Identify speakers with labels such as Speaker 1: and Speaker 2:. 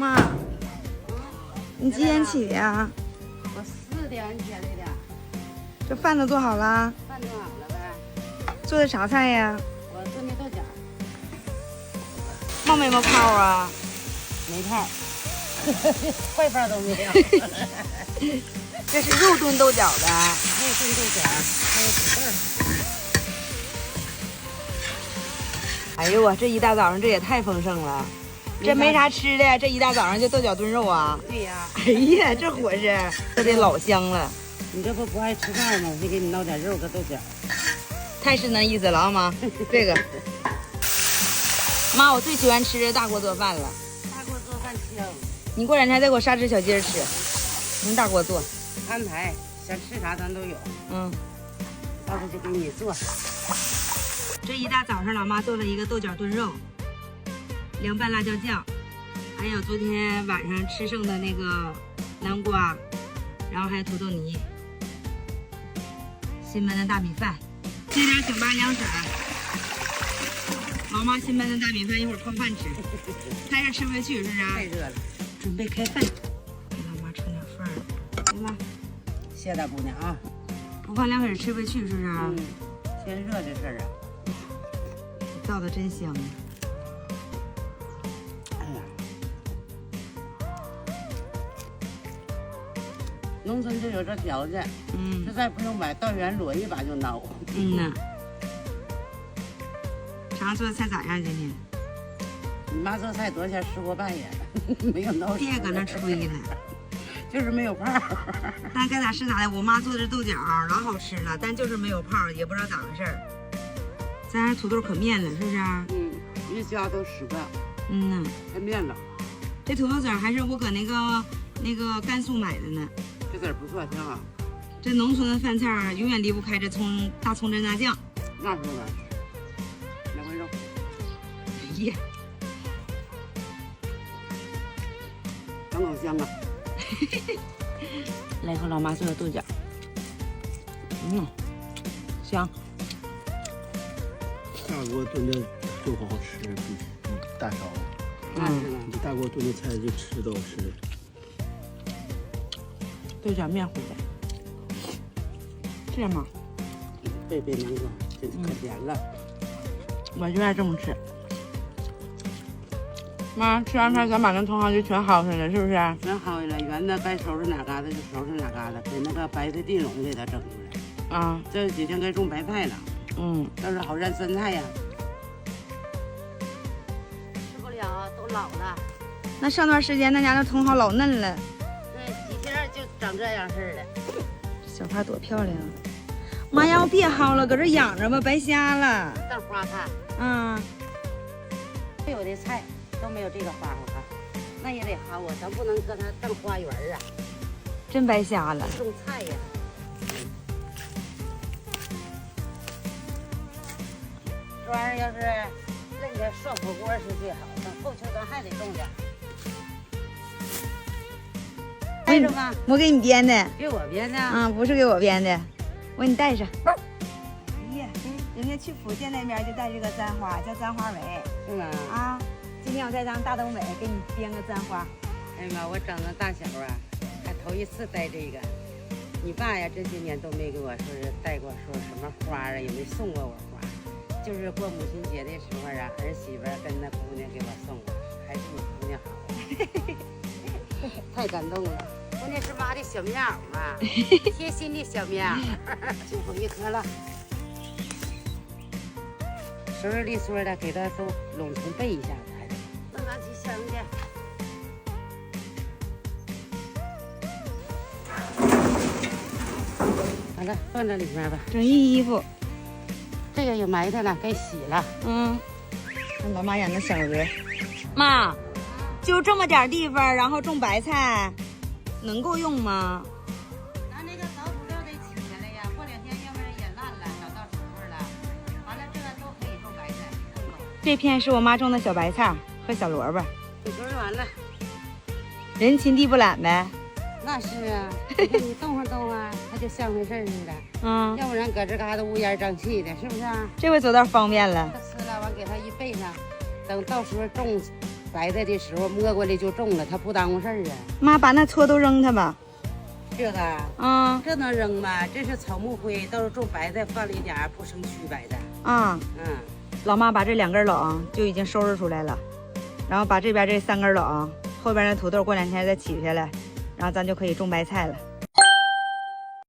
Speaker 1: 妈，你几点起的呀？
Speaker 2: 我4点起来的，
Speaker 1: 这饭都做好了？
Speaker 2: 饭做好了呗。
Speaker 1: 做的啥菜呀？
Speaker 2: 我炖的豆角，
Speaker 1: 冒没冒泡啊？
Speaker 2: 没泡，坏泡都没有。
Speaker 1: 这是肉炖豆角的。
Speaker 2: 还有炖豆角，还有土豆。
Speaker 1: 哎呦我这一大早上这也太丰盛了，这没啥吃的，这一大早上就豆角炖肉啊！
Speaker 2: 对呀。
Speaker 1: 哎呀，这伙食这得老香了。
Speaker 2: 你这不爱吃饭吗？我就给你弄点肉和豆角。
Speaker 1: 太是那意思了啊妈，这个。妈，我最喜欢吃大锅做饭了。
Speaker 2: 大锅做饭香。
Speaker 1: 你过两天再给我杀只小鸡吃，用大锅做。
Speaker 2: 安排，想吃啥咱都有。
Speaker 1: 嗯，
Speaker 2: 到时候就给你做。
Speaker 1: 这一大早上，老妈做了一个豆角炖肉，凉拌辣椒酱，还有昨天晚上吃剩的那个南瓜，然后还有土豆泥，新焖的大米饭，接点酒吧凉水。老妈新焖的大米饭，一会儿泡饭吃，太热吃不下去是不是？
Speaker 2: 太热了，
Speaker 1: 准备开饭，给老妈盛点饭儿，行吧？
Speaker 2: 谢大姑娘啊，
Speaker 1: 不放凉水吃不下去是不是？
Speaker 2: 嗯，天热这事儿啊。
Speaker 1: 造的真香啊！
Speaker 2: 哎呀，农村就有这条件，实在不用买，到园摞一把就孬。
Speaker 1: 呐。常做的菜咋样？今天？
Speaker 2: 你妈做菜多少钱吃过半也，没有孬。
Speaker 1: 别搁那吹呢，
Speaker 2: 就是没有泡。
Speaker 1: 但该咋是咋的。我妈做的豆角老好吃了，但就是没有泡，也不知道咋回事儿。咱这土豆可面了，是不是？
Speaker 2: 一家都10个。
Speaker 1: 呐，
Speaker 2: 太面了。
Speaker 1: 这土豆籽还是我搁那个甘肃买的呢。
Speaker 2: 这籽不错，挺好。
Speaker 1: 这农村的饭菜永远离不开这大葱蘸大酱。
Speaker 2: 那时候呢，2块肉。
Speaker 1: 哎呀，
Speaker 2: 整香啊！
Speaker 1: 来口老妈做的豆角，香。
Speaker 3: 大锅炖的就不好吃，比大烧。你大锅炖的菜就吃都好吃。
Speaker 1: 豆角面糊的，是吗？
Speaker 2: 别难过，这可甜了。
Speaker 1: 我就爱这么吃。妈，吃完饭咱把那茼蒿就全薅下来，是不是？
Speaker 2: 全薅下来，圆的该收拾哪嘎达就收拾哪嘎达，给那个白菜地垄给它整出来。
Speaker 1: 啊，
Speaker 2: 这几天该种白菜了。到时候好腌酸菜呀。吃不了，都老了。
Speaker 1: 那上段时间那家的茼蒿老嫩了。
Speaker 2: 对，几天就长这样式儿了。
Speaker 1: 小花多漂亮啊！妈，要别薅了，搁这养着吧，白瞎了。
Speaker 2: 当花看。有的菜都没有这个花好看，那也得薅啊，咱不能搁它当花园啊。
Speaker 1: 真白瞎了。
Speaker 2: 种菜呀。这玩意儿要是扔点涮火锅是最好，等后秋咱还得种点。带着吗？
Speaker 1: 我给你编的。
Speaker 2: 给我编的？
Speaker 1: 不是给我编的，我给你带上。哎呀，人家去福建那边就带这个簪花，叫簪花围，
Speaker 2: 是吗？
Speaker 1: 今天我在咱大东北给你编个簪花。
Speaker 2: 哎呀妈，我长那大小啊，还头一次戴这个。你爸呀，这些年都没给我说是带过说什么花啊，也没送过我花。就是过母亲节的时候啊，儿媳妇跟那姑娘给我送过，还是你姑娘好，太感动了。关键是妈的小棉袄啊，贴心的小棉袄，最后一颗了，收拾利索的，给它都拢成背一下子，还得弄上去香去。好了，放这里面吧。
Speaker 1: 整一衣服。
Speaker 2: 这个有埋汰了，该洗了。
Speaker 1: 看老妈养的小鹅。妈，就这么点地方，然后种白菜，能够用吗？
Speaker 2: 咱那个早土料得起下来呀，过2天要不然也烂了，找到时候了。完了，这个都可以种白菜。
Speaker 1: 这片是我妈种的小白菜和小萝卜。
Speaker 2: 土根完了，
Speaker 1: 人勤地不懒呗。
Speaker 2: 那是啊，你看你动啊，它就像回事似的。要不然搁这嘎达乌烟瘴气的，是不是啊？
Speaker 1: 这回走道方便了。
Speaker 2: 它吃了完给它一备上，等到时候种白菜的时候摸过来就种了，它不耽误事儿啊。
Speaker 1: 妈，把那撮都扔它吧。
Speaker 2: 这个
Speaker 1: 啊，
Speaker 2: 这能扔吗？这是草木灰，到时候种白菜放了一点不生蛆白菜。
Speaker 1: 啊，老妈把这2根篓就已经收拾出来了，然后把这边这3根篓，后边的土豆过2天再取下来，然后咱就可以种白菜了。